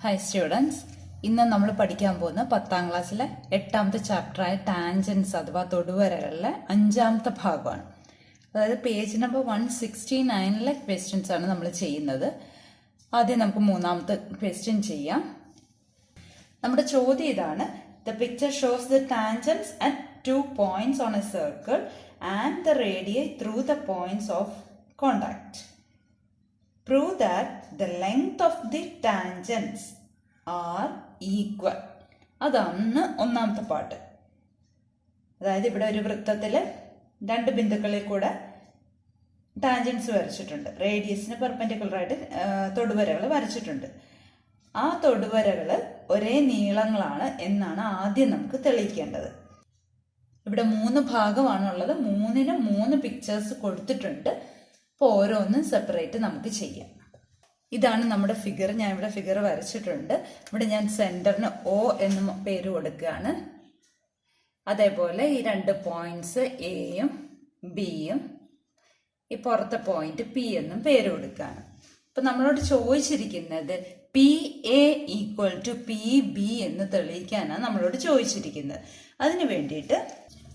Hi students, ഇന്ന് നമ്മൾ പഠിക്കാൻ പോകുന്ന 10ാം ക്ലാസ്സിലെ 8ാമത്തെ ചാപ്റ്ററായ ടാൻജൻസ് അഥവാ തൊടുവരകളിലെ 5ാമത്തെ ഭാഗമാണ്. അതായത് പേജ് നമ്പർ 169 ക്വസ്റ്റ്യൻസ് ആണ് നമ്മൾ ചെയ്യുന്നത്. ആദ്യം നമുക്ക് 3ാമത്തെ ക്വസ്റ്റ്യൻ ചെയ്യാം. നമ്മുടെ ചോദ്യം ഇതാണ്: the picture shows the tangents at 2 points on a circle and the radii through the points of contact. Prove that the length of the tangents are equal. അതാണ് ഒന്നാമത്തെ പാർട്ട്. അതായത് ഇവിടെ ഒരു വൃത്തത്തിൽ 2 ബിന്ദുക്കളിൽ കൂടെ ടാൻജൻസ് വരച്ചിട്ടുണ്ട്. റേഡിയസിന് പെർപെൻഡിക്കുലർ ആയിട്ട് തൊടുവരകൾ വരച്ചിട്ടുണ്ട്. ആ തൊടുവരകൾ ഒരേ നീളങ്ങളാണ് എന്നാണ് ആദ്യം നമുക്ക് തെളിയിക്കേണ്ടത്. ഇവിടെ 3 ഭാഗമാണുള്ളത്. 3നും 3 പിക്ചേഴ്സ് കൊടുത്തിട്ടുണ്ട്. അപ്പോൾ ഓരോന്നും സെപ്പറേറ്റ് നമുക്ക് ചെയ്യാം. ഇതാണ് നമ്മുടെ ഫിഗർ. ഞാൻ ഇവിടെ ഫിഗർ വരച്ചിട്ടുണ്ട്. ഇവിടെ ഞാൻ സെന്ററിന് O എന്ന് പേര് കൊടുക്കുകയാണ്. അതേപോലെ ഈ 2 പോയിന്റ്സ് എയും ബിയും, ഈ പുറത്തെ പോയിന്റ് പി എന്നും പേര് കൊടുക്കുകയാണ്. അപ്പൊ നമ്മളോട് ചോദിച്ചിരിക്കുന്നത് PA ഈക്വൽ ടു PB എന്ന് തെളിയിക്കാനാണ് നമ്മളോട് ചോദിച്ചിരിക്കുന്നത്. അതിന് വേണ്ടിയിട്ട്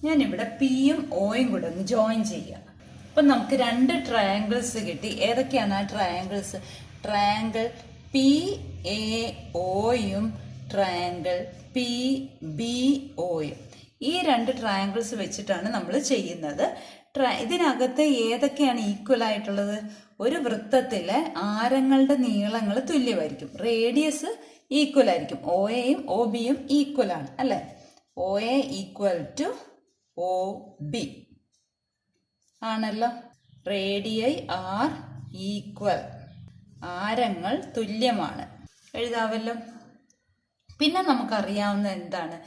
ഞാനിവിടെ പിയും ഓയും കൂടെ ഒന്ന് ജോയിൻ ചെയ്യാം. അപ്പൊ നമുക്ക് 2 ട്രയാങ്കിൾസ് കിട്ടി. ഏതൊക്കെയാണ് ആ ട്രയാങ്കിൾസ്? ട്രയാങ്കിൾ PAOയും ട്രയാങ്കിൾ PBOയും. ഈ 2 ട്രയാങ്കിൾസ് വെച്ചിട്ടാണ് നമ്മൾ ചെയ്യുന്നത്. ഇതിനകത്ത് ഏതൊക്കെയാണ് ഈക്വൽ ആയിട്ടുള്ളത്? ഒരു വൃത്തത്തിലെ ആരങ്ങളുടെ നീളങ്ങൾ തുല്യമായിരിക്കും. റേഡിയസ് ഈക്വൽ ആയിരിക്കും. OAയും OBയും ഈക്വൽ ആണ്, അല്ലെ? OA ഈക്വൽ ടു OB ആണല്ലോ. റേഡിയൈ ആർ ഈക്വൽ, ആരങ്ങൾ തുല്യമാണ്. എഴുതാവല്ലോ. പിന്നെ നമുക്കറിയാവുന്ന എന്താണ്?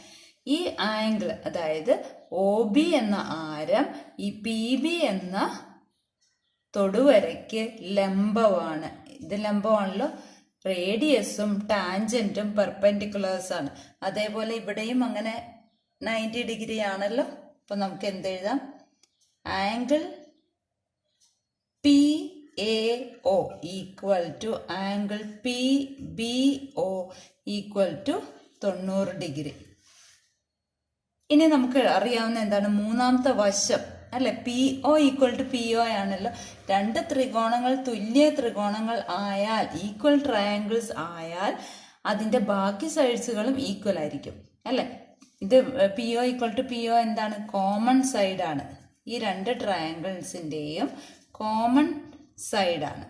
ഈ ആംഗിൾ, അതായത് OB എന്ന ആരം ഈ PB എന്ന തൊടുവരയ്ക്ക് ലംബമാണ്. ഇത് ലംബമാണല്ലോ. റേഡിയസും ടാൻജന്റും പെർപെൻഡിക്കുലേഴ്സ് ആണ്. അതേപോലെ ഇവിടെയും അങ്ങനെ 90 ഡിഗ്രി ആണല്ലോ. അപ്പൊ നമുക്ക് എന്തെഴുതാം? Angle PAO equal to angle PBO equal to 90 degree. ഇനി നമുക്ക് അറിയാവുന്ന എന്താണ്? 3ാമത്തെ വശം, അല്ലെ? PO ഈക്വൽ ടു PO ആണല്ലോ. 2 ത്രികോണങ്ങൾ തുല്യ ത്രികോണങ്ങൾ ആയാൽ, ഈക്വൽ ട്രയാങ്കിൾസ് ആയാൽ അതിന്റെ ബാക്കി സൈഡ്സുകളും ഈക്വൽ ആയിരിക്കും, അല്ലെ? ഇത് PO ഈക്വൽ ടു PO എന്താണ്? കോമൺ സൈഡാണ്. ഈ 2 ട്രയാങ്കിൾസിന്റെയും കോമൺ സൈഡാണ്,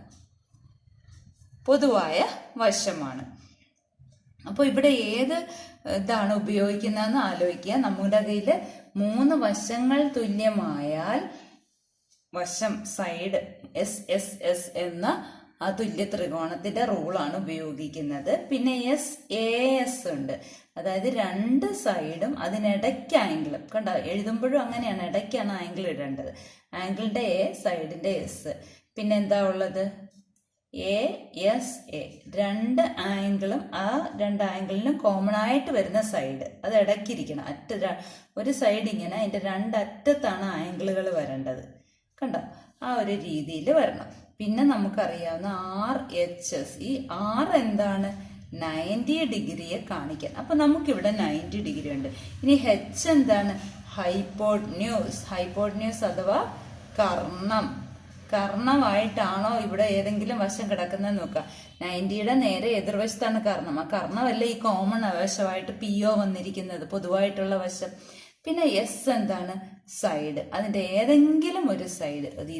പൊതുവായ വശമാണ്. അപ്പോൾ ഇവിടെ ഏത് ഇതാണ് ഉപയോഗിക്കുന്നതെന്ന് ആലോചിക്കുക. നമ്മുടെ കയ്യിൽ 3 വശങ്ങൾ തുല്യമായാൽ വശം, സൈഡ്, SSS എന്ന ആ തുല്യ ത്രികോണത്തിന്റെ റൂളാണ് ഉപയോഗിക്കുന്നത്. പിന്നെ SAS ഉണ്ട്. അതായത് 2 സൈഡും അതിനിടയ്ക്ക് ആംഗിൾ. കണ്ടോ? എഴുതുമ്പോഴും അങ്ങനെയാണ്, ഇടയ്ക്കാണ് ആംഗിൾ ഇടേണ്ടത്. ആംഗിളിന്റെ A, സൈഡിന്റെ S. പിന്നെ എന്താ ഉള്ളത്? ASA. 2 ആംഗിളും ആ 2 ആംഗിളിനും കോമൺ ആയിട്ട് വരുന്ന സൈഡ്, അത് ഇടയ്ക്കിരിക്കണം. ഒരു സൈഡ് ഇങ്ങനെ, അതിന്റെ 2 അറ്റത്താണ് ആംഗിളുകൾ വരേണ്ടത്. കണ്ടോ? ആ ഒരു രീതിയിൽ വരണം. പിന്നെ നമുക്കറിയാവുന്ന RHS. ഈ R എന്താണ്? 90 ഡിഗ്രിയെ കാണിക്കാൻ. അപ്പൊ നമുക്കിവിടെ 90 ഡിഗ്രി ഉണ്ട്. ഇനി H എന്താണ്? ഹൈപ്പോട്ന്യൂസ്. ഹൈപ്പോട്ന്യൂസ് അഥവാ കർണം. കർണമായിട്ടാണോ ഇവിടെ ഏതെങ്കിലും വശം കിടക്കുന്നത് നോക്കുക. 90യുടെ നേരെ എതിർവശത്താണ് കർണം. ആ കർണമല്ല ഈ കോമൺ വശമായിട്ട് PO വന്നിരിക്കുന്നത്, പൊതുവായിട്ടുള്ള വശം. പിന്നെ S എന്താണ്? സൈഡ്. അതിന്റെ ഏതെങ്കിലും ഒരു സൈഡ്. അത്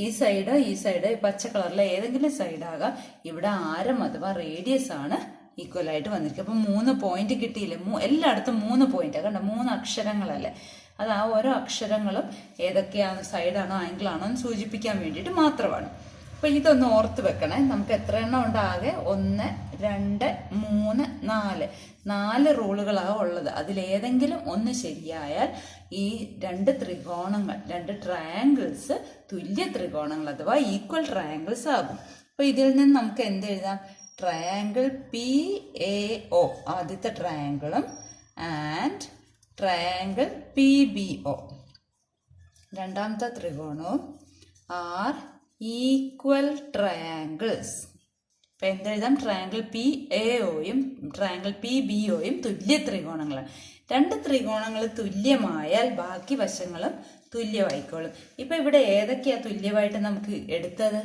ഈ സൈഡ് പച്ച കളറിലെ ഏതെങ്കിലും സൈഡാകാം. ഇവിടെ ആരം അഥവാ റേഡിയസ് ആണ് ഈക്വൽ ആയിട്ട് വന്നിരിക്കും. അപ്പൊ 3 പോയിന്റ് കിട്ടിയില്ലേ? എല്ലായിടത്തും 3 പോയിന്റ്. കണ്ട? 3 അക്ഷരങ്ങളല്ലേ? അത് ആ ഓരോ അക്ഷരങ്ങളും ഏതൊക്കെയാണ് സൈഡാണോ ആംഗിൾ ആണോ എന്ന് സൂചിപ്പിക്കാൻ വേണ്ടിയിട്ട് മാത്രമാണ്. അപ്പൊ ഇതൊന്ന് ഓർത്ത് വെക്കണേ. നമുക്ക് എത്ര എണ്ണം ഉണ്ടാകെ? 1, 2, 3, 4 റൂളുകളാണ് ഉള്ളത്. അതിലേതെങ്കിലും ഒന്ന് ശരിയായാൽ ഈ 2 ത്രികോണങ്ങൾ, 2 ട്രയാങ്കിൾസ് തുല്യ ത്രികോണങ്ങൾ അഥവാ ഈക്വൽ ട്രയാങ്കിൾസ് ആകും. അപ്പൊ ഇതിൽ നിന്ന് നമുക്ക് എന്ത് എഴുതാം? ട്രയാങ്കിൾ PAO ആദ്യത്തെ ട്രയാങ്കിളും ആൻഡ് ട്രയാങ്കിൾ PBO രണ്ടാമത്തെ ത്രികോണവും ആർ ഈക്വൽ ട്രയാങ്കിൾസ്. അപ്പം എന്തെഴുതാം? ട്രയാങ്കിൾ പി എ ഒയും ട്രയാങ്കിൾ പി ബി ഒയും തുല്യ ത്രികോണങ്ങളാണ്. രണ്ട് ത്രികോണങ്ങൾ തുല്യമായാൽ ബാക്കി വശങ്ങളും തുല്യമായിക്കോളും. ഇപ്പം ഇവിടെ ഏതൊക്കെയാ തുല്യമായിട്ട് നമുക്ക് എടുത്തത്?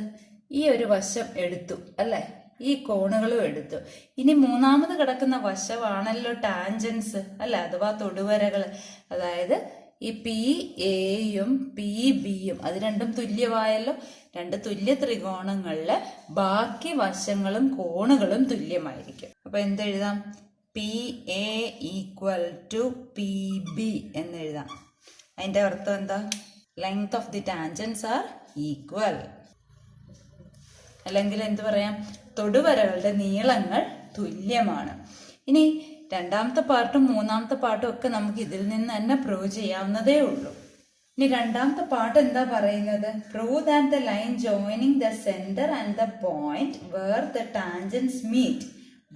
ഈ ഒരു വശം എടുത്തു അല്ലേ, ഈ കോണുകളും എടുത്തു. ഇനി മൂന്നാമത് കിടക്കുന്ന വശമാണല്ലോ ടാൻജൻസ് അല്ലെ, അഥവാ തൊടുവരകൾ. അതായത് ഈ പി എയും പി ബിയും അത് രണ്ടും തുല്യമായല്ലോ. രണ്ട് തുല്യ ത്രികോണങ്ങളിലെ ബാക്കി വശങ്ങളും കോണുകളും തുല്യമായിരിക്കും. അപ്പൊ എന്തെഴുതാം? P A equal to P B എന്നെഴുതാം. അതിന്റെ അർത്ഥം എന്താ? Length of the tangents are equal. അല്ലെങ്കിൽ എന്ത് പറയാം? തൊടുവരകളുടെ നീളങ്ങൾ തുല്യമാണ്. ഇനി രണ്ടാമത്തെ പാർട്ടും മൂന്നാമത്തെ പാർട്ടും ഒക്കെ നമുക്ക് ഇതിൽ നിന്ന് തന്നെ പ്രൂവ് ചെയ്യാവുന്നതേ ഉള്ളൂ. ഇനി രണ്ടാമത്തെ പാർട്ട് എന്താ പറയുന്നത്? Prove that the line joining the centre and the point where the tangents meet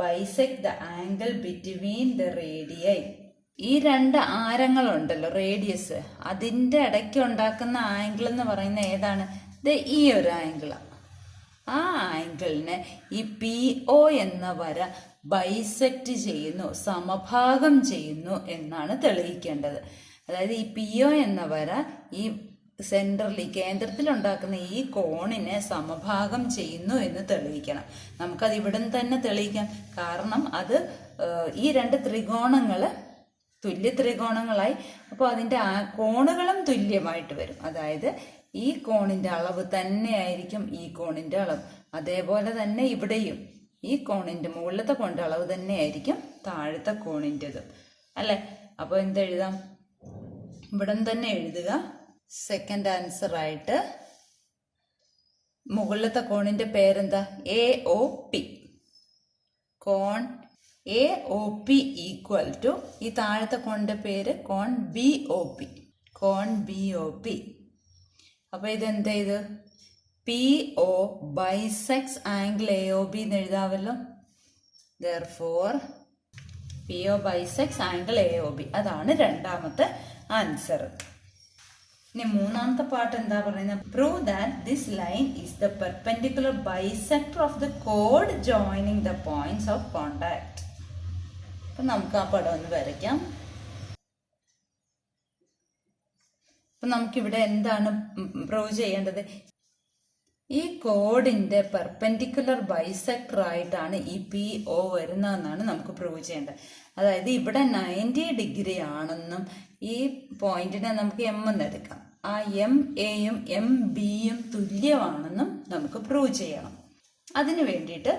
bisect the angle between the radii. ഈ രണ്ട് ആരങ്ങളുണ്ടല്ലോ, റേഡിയസ്, അതിന്റെ ഇടയ്ക്ക് ഉണ്ടാക്കുന്ന ആംഗിൾ എന്ന് പറയുന്ന ഏതാണ്? ഈ ഒരു ആംഗിളാണ്. ആ ആംഗിളിനെ ഈ പി ഒ എന്ന വര ബൈസെക്ട് ചെയ്യുന്നു, സമഭാഗം ചെയ്യുന്നു എന്നാണ് തെളിയിക്കേണ്ടത്. അതായത് ഈ പി ഒ എന്ന വര ഈ സെന്ററിൽ, ഈ കേന്ദ്രത്തിൽ ഉണ്ടാക്കുന്ന ഈ കോണിനെ സമഭാഗം ചെയ്യുന്നു എന്ന് തെളിയിക്കണം. നമുക്കത് ഇവിടെ തന്നെ തെളിയിക്കാം. കാരണം അത് ഈ രണ്ട് ത്രികോണങ്ങള് തുല്യ ത്രികോണങ്ങളായി. അപ്പോൾ അതിന്റെ കോണുകളും തുല്യമായിട്ട് വരും. അതായത് ഈ കോണിന്റെ അളവ് തന്നെയായിരിക്കും ഈ കോണിന്റെ അളവ്. അതേപോലെ തന്നെ ഇവിടെയും ഈ കോണിന്റെ മുകളിലത്തെ കോണിന്റെ അളവ് തന്നെയായിരിക്കും താഴത്തെ കോണിൻ്റെത് അല്ലെ. അപ്പോൾ എന്തെഴുതാം? ഇവിടെ തന്നെ എഴുതുക. സെക്കൻഡ് ആൻസർ ആയിട്ട് മുകളിലത്തെ കോണിന്റെ പേരെന്താ? A O P. കോൺ A O P equal to ഈ താഴത്തെ കോണിന്റെ പേര് കോൺ ബി ഒ പി. കോൺ ബി ഒ പി. അപ്പൊ ഇതെന്താ? ഇത് P O bisects angle A O B എന്ന് എഴുതാവല്ലോ. Therefore P O bisects angle A O B. അതാണ് രണ്ടാമത്തെ ആൻസർ. ഇനി മൂന്നാമത്തെ പാർട്ട് എന്താ പറയുന്നത്? Prove that this line is the perpendicular bisector of the കോഡ് joining the points of contact. അപ്പൊ നമുക്ക് ആ പടം ഒന്ന് വരയ്ക്കാം. അപ്പൊ നമുക്കിവിടെ എന്താണ് പ്രൂവ് ചെയ്യേണ്ടത്? ഈ കോഡിന്റെ പെർപെൻഡിക്കുലർ ബൈസെക്ടർ ആയിട്ടാണ് ഈ പി ഒ വരുന്നതെന്നാണ് നമുക്ക് പ്രൂവ് ചെയ്യേണ്ടത്. അതായത് ഇവിടെ 90 ഡിഗ്രി ആണെന്നും ഈ പോയിന്റിനെ നമുക്ക് എം എന്ന് എടുക്കാം. ആ എം എയും എം ബിയും തുല്യമാണെന്നും നമുക്ക് പ്രൂവ് ചെയ്യണം. അതിനു വേണ്ടിയിട്ട്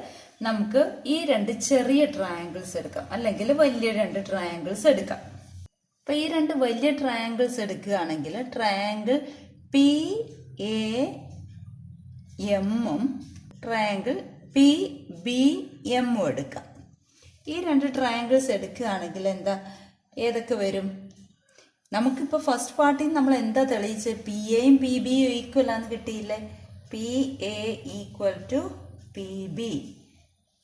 നമുക്ക് ഈ രണ്ട് ചെറിയ ട്രയാങ്കിൾസ് എടുക്കാം, അല്ലെങ്കിൽ വലിയ രണ്ട് ട്രയാങ്കിൾസ് എടുക്കാം. അപ്പൊ ഈ രണ്ട് വലിയ ട്രയാങ്കിൾസ് എടുക്കുകയാണെങ്കിൽ ട്രയാങ്കിൾ പി എ എമ്മും ട്രയാങ്കിൾ പി ബി എമ്മും എടുക്കാം. ഈ രണ്ട് ട്രയാങ്കിൾസ് എടുക്കുകയാണെങ്കിൽ എന്താ, ഏതൊക്കെ വരും? നമുക്കിപ്പോൾ ഫസ്റ്റ് പാർട്ടിൽ നമ്മൾ എന്താ തെളിയിച്ചത്? പി എയും പി ബിയും ഈക്വൽ ആണെന്ന് കിട്ടിയില്ലേ? P A equal to P B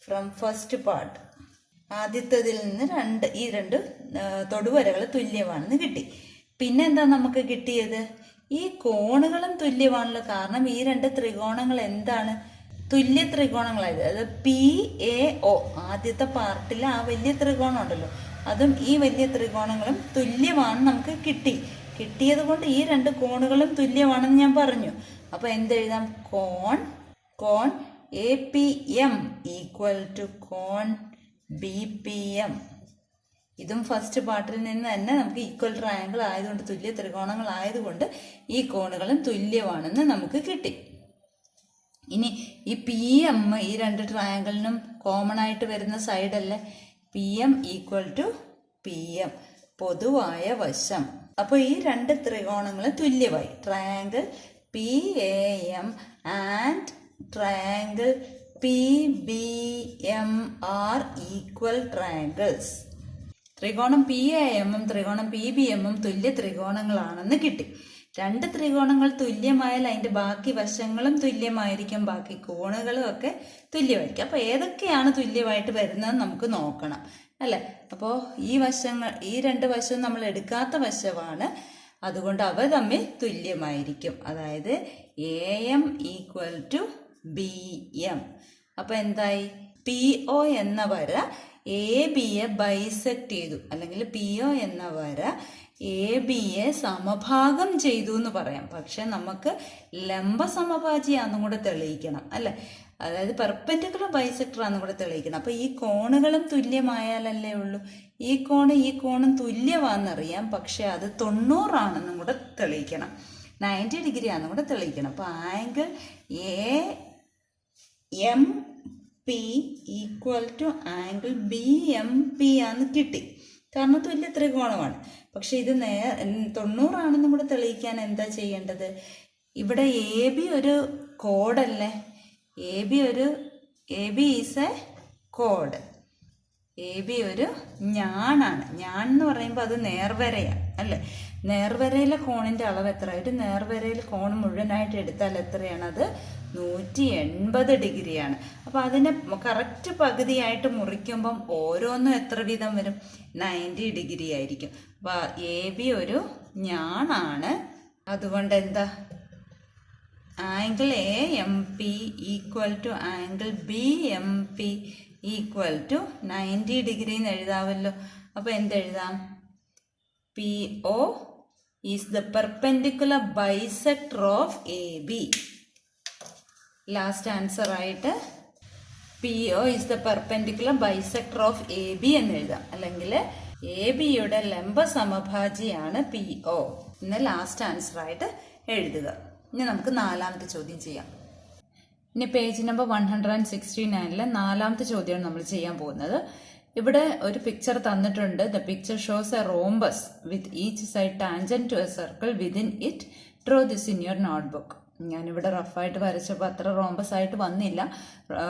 from first part. ആദ്യത്തേതിൽ നിന്ന് ഈ രണ്ട് തൊടുവരകൾ തുല്യമാണെന്ന് കിട്ടി. പിന്നെ എന്താ നമുക്ക് കിട്ടിയത്? ഈ കോണുകളും തുല്യമാണല്ലോ. കാരണം ഈ രണ്ട് ത്രികോണങ്ങൾ എന്താണ്? തുല്യ ത്രികോണങ്ങളായത്. അതായത് പി എ ഒ ആദ്യത്തെ പാർട്ടിൽ ആ വലിയ ത്രികോണം ഉണ്ടല്ലോ, അതും ഈ വലിയ ത്രികോണങ്ങളും തുല്യമാണെന്ന് നമുക്ക് കിട്ടിയത് കൊണ്ട് ഈ രണ്ട് കോണുകളും തുല്യമാണെന്ന് ഞാൻ പറഞ്ഞു. അപ്പൊ എന്തെഴുതാം? കോൺ A P M equal to കോൺ ബി പി എം. ഇതും ഫസ്റ്റ് പാർട്ടിൽ നിന്ന് തന്നെ നമുക്ക് ഈക്വൽ ട്രയാങ്കിൾ ആയതുകൊണ്ട്, തുല്യ ത്രികോണങ്ങൾ ആയതുകൊണ്ട് ഈ കോണുകളും തുല്യമാണെന്ന് നമുക്ക് കിട്ടി. ഇനി ഈ പി എം ഈ രണ്ട് ട്രയാങ്കിളിനും കോമൺ ആയിട്ട് വരുന്ന സൈഡല്ലേ? P M equal to P M, പൊതുവായ വശം. അപ്പോൾ ഈ രണ്ട് ത്രികോണങ്ങളും തുല്യമായി. Triangle P A M and triangle P B M are equal triangles. ത്രികോണം പി എ എമ്മും ത്രികോണം പി ബി എമ്മും തുല്യ ത്രികോണങ്ങളാണെന്ന് കിട്ടി. രണ്ട് ത്രികോണങ്ങൾ തുല്യമായാൽ അതിന്റെ ബാക്കി വശങ്ങളും തുല്യമായിരിക്കും, ബാക്കി കോണുകളും ഒക്കെ തുല്യമായിരിക്കും. അപ്പൊ ഏതൊക്കെയാണ് തുല്യമായിട്ട് വരുന്നത് നമുക്ക് നോക്കണം അല്ലെ. അപ്പോൾ ഈ രണ്ട് വശവും നമ്മൾ എടുക്കാത്ത വശമാണ്, അതുകൊണ്ട് അവ തമ്മിൽ തുല്യമായിരിക്കും. അതായത് A M equal to B M. അപ്പൊ എന്തായി? പി ഒ എന്ന വര എ ബിയെ ബൈസെക്ട് ചെയ്തു, അല്ലെങ്കിൽ പി ഒ എന്ന വര എ ബിയെ സമഭാഗം ചെയ്തു എന്ന് പറയാം. പക്ഷെ നമുക്ക് ലംബ സമഭാജിയാന്നും കൂടെ തെളിയിക്കണം അല്ലെ, അതായത് പെർപെൻഡിക്കുലർ ബൈസെക്ടർ ആണെന്നും കൂടെ തെളിയിക്കണം. അപ്പൊ ഈ കോണുകളും തുല്യമായാലല്ലേ ഉള്ളൂ. ഈ കോണും തുല്യമാണെന്നറിയാം, പക്ഷെ അത് 90 ആണെന്നും കൂടെ തെളിയിക്കണം, 90 ഡിഗ്രി ആണെന്നും കൂടെ തെളിയിക്കണം. അപ്പൊ angle A M P equal to angle B M P ആന്ന് കിട്ടി, കാരണം തുല്യ ത്രികോണമാണ്. പക്ഷെ ഇത് 90 ആണെന്നും കൂടെ തെളിയിക്കാൻ എന്താ ചെയ്യേണ്ടത്? ഇവിടെ എ ബി ഒരു കോഡല്ലേ, എ ബി ഈസ് എ കോഡ്, എ ബി ഒരു ഞാണാണ്. ഞാൻ എന്ന് പറയുമ്പോൾ അത് നേർവരയാണ് അല്ലേ. നേർവരയിലെ കോണിന്റെ അളവ് എത്ര? ഒരു നേർവരയിൽ കോൺ മുഴുവനായിട്ട് എടുത്താൽ എത്രയാണ്? അത് 180 ഡിഗ്രിയാണ്. അപ്പൊ അതിനെ കറക്റ്റ് പകുതിയായിട്ട് മുറിക്കുമ്പം ഓരോന്നും എത്ര വീതം വരും? 90 ഡിഗ്രി ആയിരിക്കും. അപ്പൊ എ ബി ഒരു ഞാണാണ്. അതുകൊണ്ട് എന്താ? Angle A M P equal to angle B M P equal to 90 degree എന്ന് എഴുതാമല്ലോ. അപ്പൊ എന്തെഴുതാം? P O is the perpendicular bisector of A B. Last answer ആയിട്ട് P O is the perpendicular bisector of A B എന്ന് എഴുതാം, അല്ലെങ്കിൽ A ബിയുടെ ലംബ സമഭാജിയാണ് പി ഒ എന്ന് ലാസ്റ്റ് ആൻസർ ആയിട്ട് എഴുതുക. ഇനി നമുക്ക് 4ാമത്തെ ചോദ്യം ചെയ്യാം. ഇനി പേജ് നമ്പർ 169 4ാമത്തെ ചോദ്യമാണ് നമ്മൾ ചെയ്യാൻ പോകുന്നത്. ഇവിടെ ഒരു പിക്ചർ തന്നിട്ടുണ്ട്. The picture shows a rhombus with each side tangent to a circle within it. Draw this in your notebook. ഞാനിവിടെ റഫായിട്ട് വരച്ചപ്പോൾ അത്ര റോംബസ് ആയിട്ട് വന്നില്ല.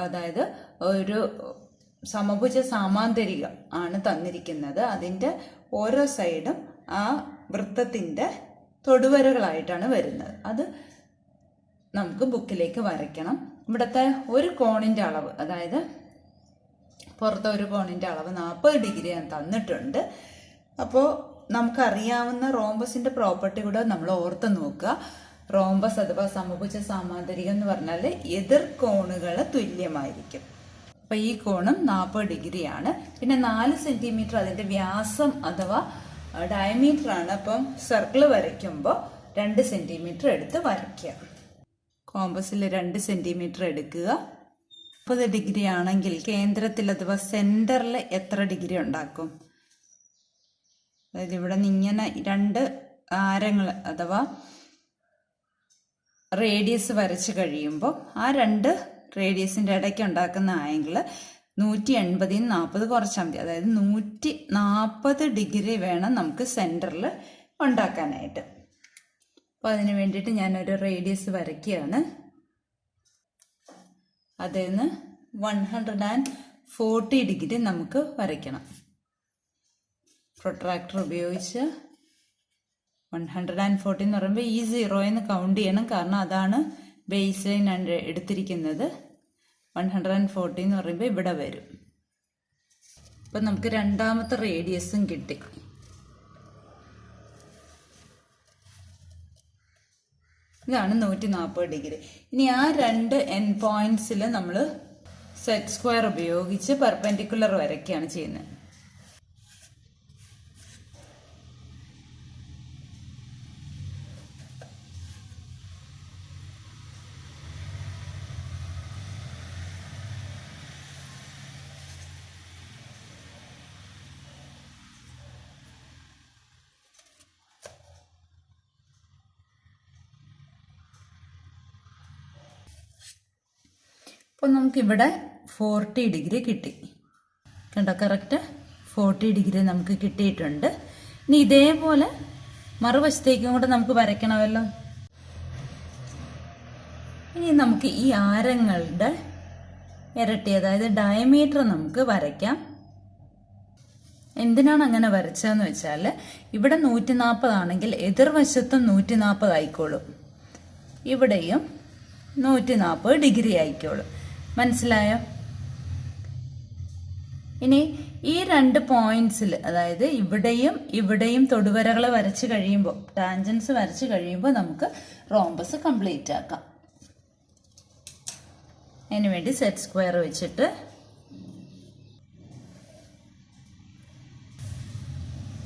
അതായത് ഒരു സമഭുജ സാമാന്തരിക ആണ് തന്നിരിക്കുന്നത്. അതിൻ്റെ ഓരോ സൈഡും ആ വൃത്തത്തിൻ്റെ തൊടുവരകളായിട്ടാണ് വരുന്നത്. അത് നമുക്ക് ബുക്കിലേക്ക് വരയ്ക്കണം. ഇവിടുത്തെ ഒരു കോണിൻ്റെ അളവ്, അതായത് പുറത്തെ ഒരു കോണിൻ്റെ അളവ് 40 ഡിഗ്രിയാണ് തന്നിട്ടുണ്ട്. അപ്പോൾ നമുക്കറിയാവുന്ന റോംബസിൻ്റെ പ്രോപ്പർട്ടി കൂടെ നമ്മൾ ഓർത്ത് നോക്കുക. റോംബസ് അഥവാ സമഭുജ സാമാന്തരികം എന്ന് പറഞ്ഞാൽ എതിർ കോണുകൾ തുല്യമായിരിക്കും. അപ്പൊ ഈ കോണും 40 ഡിഗ്രിയാണ്. പിന്നെ 4 സെന്റിമീറ്റർ അതിന്റെ വ്യാസം അഥവാ ഡയമീറ്റർ ആണ്. അപ്പം സർക്കിൾ വരയ്ക്കുമ്പോൾ 2 സെന്റിമീറ്റർ എടുത്ത് വരയ്ക്കുക. കോമ്പസിൽ 2 സെന്റിമീറ്റർ എടുക്കുക. 30 ഡിഗ്രി ആണെങ്കിൽ കേന്ദ്രത്തിൽ അഥവാ സെന്ററിൽ എത്ര ഡിഗ്രി ഉണ്ടാക്കും? അതായത് ഇവിടെ നിന്ന് ഇങ്ങനെ 2 ആരങ്ങൾ അഥവാ റേഡിയസ് വരച്ച് കഴിയുമ്പോൾ ആ 2 റേഡിയസിന്റെ ഇടയ്ക്ക് ഉണ്ടാക്കുന്ന ആംഗിൾ 180 40 കുറച്ചാൽ മതി. അതായത് 140 ഡിഗ്രി വേണം നമുക്ക് സെന്ററിൽ ഉണ്ടാക്കാനായിട്ട്. അപ്പോൾ അതിന് വേണ്ടിയിട്ട് ഞാനൊരു റേഡിയസ് വരയ്ക്കുകയാണ്. അതിൽ നിന്ന് 140 ഡിഗ്രി നമുക്ക് വരയ്ക്കണം. പ്രൊട്രാക്ടർ ഉപയോഗിച്ച് 140 എന്ന് പറയുമ്പോൾ ഈ 0 കൗണ്ട് ചെയ്യണം, കാരണം അതാണ് ബേസ് ലൈൻ എടുത്തിരിക്കുന്നത്. 140 എന്ന് പറയുമ്പോൾ ഇവിടെ വരും. അപ്പം നമുക്ക് 2ാമത്തെ റേഡിയസും കിട്ടി. ഇതാണ് 140 ഡിഗ്രി. ഇനി ആ 2 എൻഡ് പോയിന്റ്സിൽ നമ്മൾ സെറ്റ് സ്ക്വയർ ഉപയോഗിച്ച് പെർപെൻഡിക്കുലർ വരയ്ക്കുകയാണ് ചെയ്യുന്നത്. അപ്പോൾ നമുക്കിവിടെ 40 ഡിഗ്രി കിട്ടി. കണ്ടോ, കറക്റ്റ് 40 ഡിഗ്രി നമുക്ക് കിട്ടിയിട്ടുണ്ട്. ഇനി ഇതേപോലെ മറുവശത്തേക്കും കൂടെ നമുക്ക് വരയ്ക്കണമല്ലോ. ഇനി നമുക്ക് ഈ ആരങ്ങളുടെ ഇരട്ടി, അതായത് ഡയമീറ്റർ നമുക്ക് വരയ്ക്കാം. എന്തിനാണ് അങ്ങനെ വരച്ചതെന്ന് വെച്ചാൽ, ഇവിടെ 140 ആണെങ്കിൽ എതിർവശത്തും 140 ആയിക്കോളും, ഇവിടെയും 140 ഡിഗ്രി ആയിക്കോളും. മനസ്സിലായോ? ഇനി ഈ 2 പോയിന്റ്സിൽ, അതായത് ഇവിടെയും തൊടുവരകളെ വരച്ച് കഴിയുമ്പോൾ, ടാൻജൻസ് വരച്ച് കഴിയുമ്പോൾ നമുക്ക് റോംബസ് കംപ്ലീറ്റ് ആക്കാം. അതിന് വേണ്ടി സെറ്റ് സ്ക്വയർ വെച്ചിട്ട്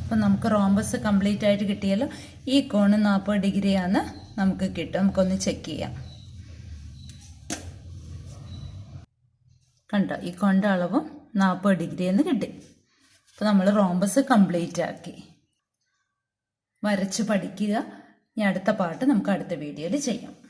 അപ്പം നമുക്ക് റോംബസ് കംപ്ലീറ്റ് ആയിട്ട് കിട്ടിയല്ലോ. ഈ കോണ് 40 ഡിഗ്രിയാണ് നമുക്ക് കിട്ടും. നമുക്കൊന്ന് ചെക്ക് ചെയ്യാം. കണ്ടോ, ഈ കൊണ്ട അളവും 40 ഡിഗ്രി എന്ന് കിട്ടി. അപ്പോൾ നമ്മൾ റോംബസ് കംപ്ലീറ്റ് ആക്കി. വരച്ച് പഠിക്കുക. ഇനി അടുത്ത പാർട്ട് നമുക്ക് അടുത്ത വീഡിയോയിൽ ചെയ്യാം.